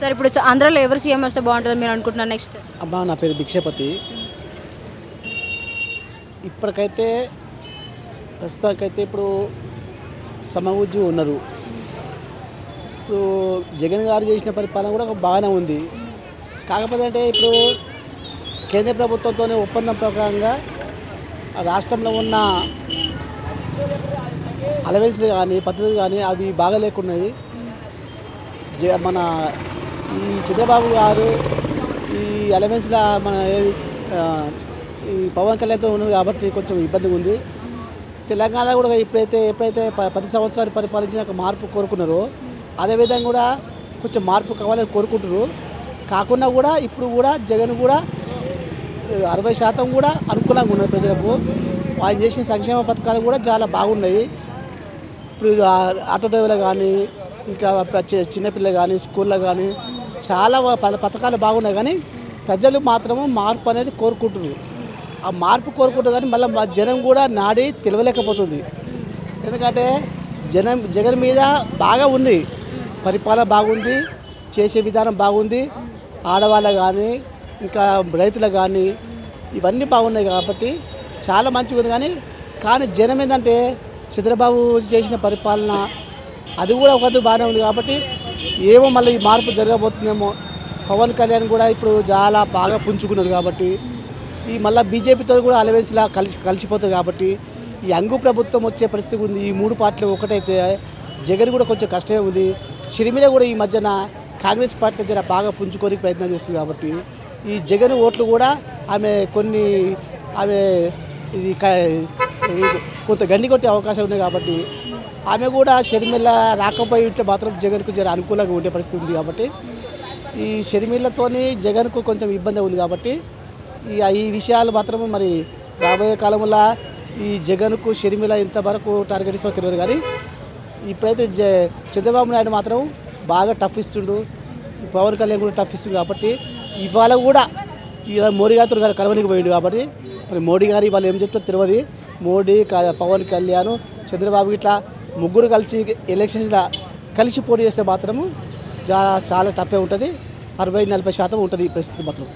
Sir ఇప్పుడు ఆంధ్రాలో ఎవరు సీఎం వస్తే బాగుంటుందని మీరు అనుకుంటున్నారు నెక్స్ట్? అమ్మా నా పేరు భిక్షపతి. ఇప్పటికైతే ప్రస్తుతానికైతే ఇప్పుడు సమవుజ్జు ఉన్నారు. ఇప్పుడు జగన్ గారు చేసిన పరిపాలన కూడా బాగానే ఉంది. కాకపోతే అంటే ఇప్పుడు కేంద్ర ప్రభుత్వంతో ఒప్పందం ప్రకారంగా రాష్ట్రంలో ఉన్న అలవెన్స్లు కానీ పద్ధతులు కానీ అవి బాగా లేకున్నది. మన ఈ చంద్రబాబు గారు ఈ అలవెన్స్ల మన ఈ పవన్ కళ్యాణ్తో ఉన్నది కాబట్టి కొంచెం ఇబ్బందిగా ఉంది. తెలంగాణ కూడా ఎప్పుడైతే 10 సంవత్సరాలు పరిపాలించిన మార్పు కోరుకున్నారో అదేవిధంగా కూడా కొంచెం మార్పు కావాలని కోరుకుంటున్నారు. కాకుండా కూడా ఇప్పుడు కూడా జగన్ కూడా 60% కూడా అనుకూలంగా ఉన్నది ప్రజలకు. ఆయన చేసిన సంక్షేమ పథకాలు కూడా చాలా బాగున్నాయి. ఇప్పుడు ఆటో డ్రైవర్లు కానీ ఇంకా చిన్నపిల్లలు కానీ స్కూల్లో కానీ చాలా పథకాలు బాగున్నాయి. కానీ ప్రజలు మాత్రము మార్పు అనేది కోరుకుంటున్నారు. ఆ మార్పు కోరుకుంటారు కానీ మళ్ళీ జనం కూడా నాడి తెలియలేకపోతుంది. ఎందుకంటే జగన్ మీద బాగా ఉంది, పరిపాలన బాగుంది, చేసే విధానం బాగుంది. ఆడవాళ్ళకు కానీ ఇంకా రైతులకు కానీ ఇవన్నీ బాగున్నాయి కాబట్టి చాలా మంచిగా ఉంది. కానీ జనం ఏంటంటే చంద్రబాబు చేసిన పరిపాలన అది కూడా ఒక బాగానే ఉంది కాబట్టి ఏమో మళ్ళీ ఈ మార్పు జరగబోతుందేమో. పవన్ కళ్యాణ్ కూడా ఇప్పుడు చాలా బాగా పుంజుకున్నాడు కాబట్టి ఈ మళ్ళీ బీజేపీతో కూడా అలవెన్స్లా కలిసిపోతుంది కాబట్టి ఈ అంగు ప్రభుత్వం వచ్చే పరిస్థితి ఉంది. ఈ 3 పార్టీలు ఒకటైతే జగన్ కూడా కొంచెం కష్టమే ఉంది. షర్మిల కూడా ఈ మధ్యన కాంగ్రెస్ పార్టీ జర బాగా పుంజుకొని ప్రయత్నం చేస్తుంది కాబట్టి ఈ జగన్ ఓట్లు కూడా ఆమె ఇది కొంత గండి కొట్టే అవకాశం ఉంది కాబట్టి ఆమె కూడా షర్మిల రాకపోయి ఉంటే మాత్రం జగన్కు జర అనుకూలంగా ఉండే పరిస్థితి ఉంది. కాబట్టి ఈ షర్మిలతోని జగన్కు కొంచెం ఇబ్బంది ఉంది కాబట్టి ఈ విషయాలు మాత్రం మరి రాబోయే కాలంలో ఈ జగన్కు షర్మిల ఇంతవరకు టార్గెట్ ఇస్తో తెలియదు. కానీ ఇప్పుడైతే చంద్రబాబు నాయుడు మాత్రం బాగా టఫ్ ఇస్తుండు, పవన్ కళ్యాణ్ కూడా టఫ్ ఇస్తుంది. కాబట్టి ఇవాళ కూడా మోడీ గారితో కలవనికి పోయిండు కాబట్టి మరి మోడీ గారు ఇవాళ ఏం చెప్తారో తెలియదు. మోడీ పవన్ కళ్యాణ్ చంద్రబాబు ఇట్లా ముగ్గురు కలిసి ఎలక్షన్స్లో కలిసి పోటీ చేస్తే మాత్రము చాలా టఫే ఉంటుంది. 60-40% ఉంటుంది ఈ పరిస్థితి మాత్రం.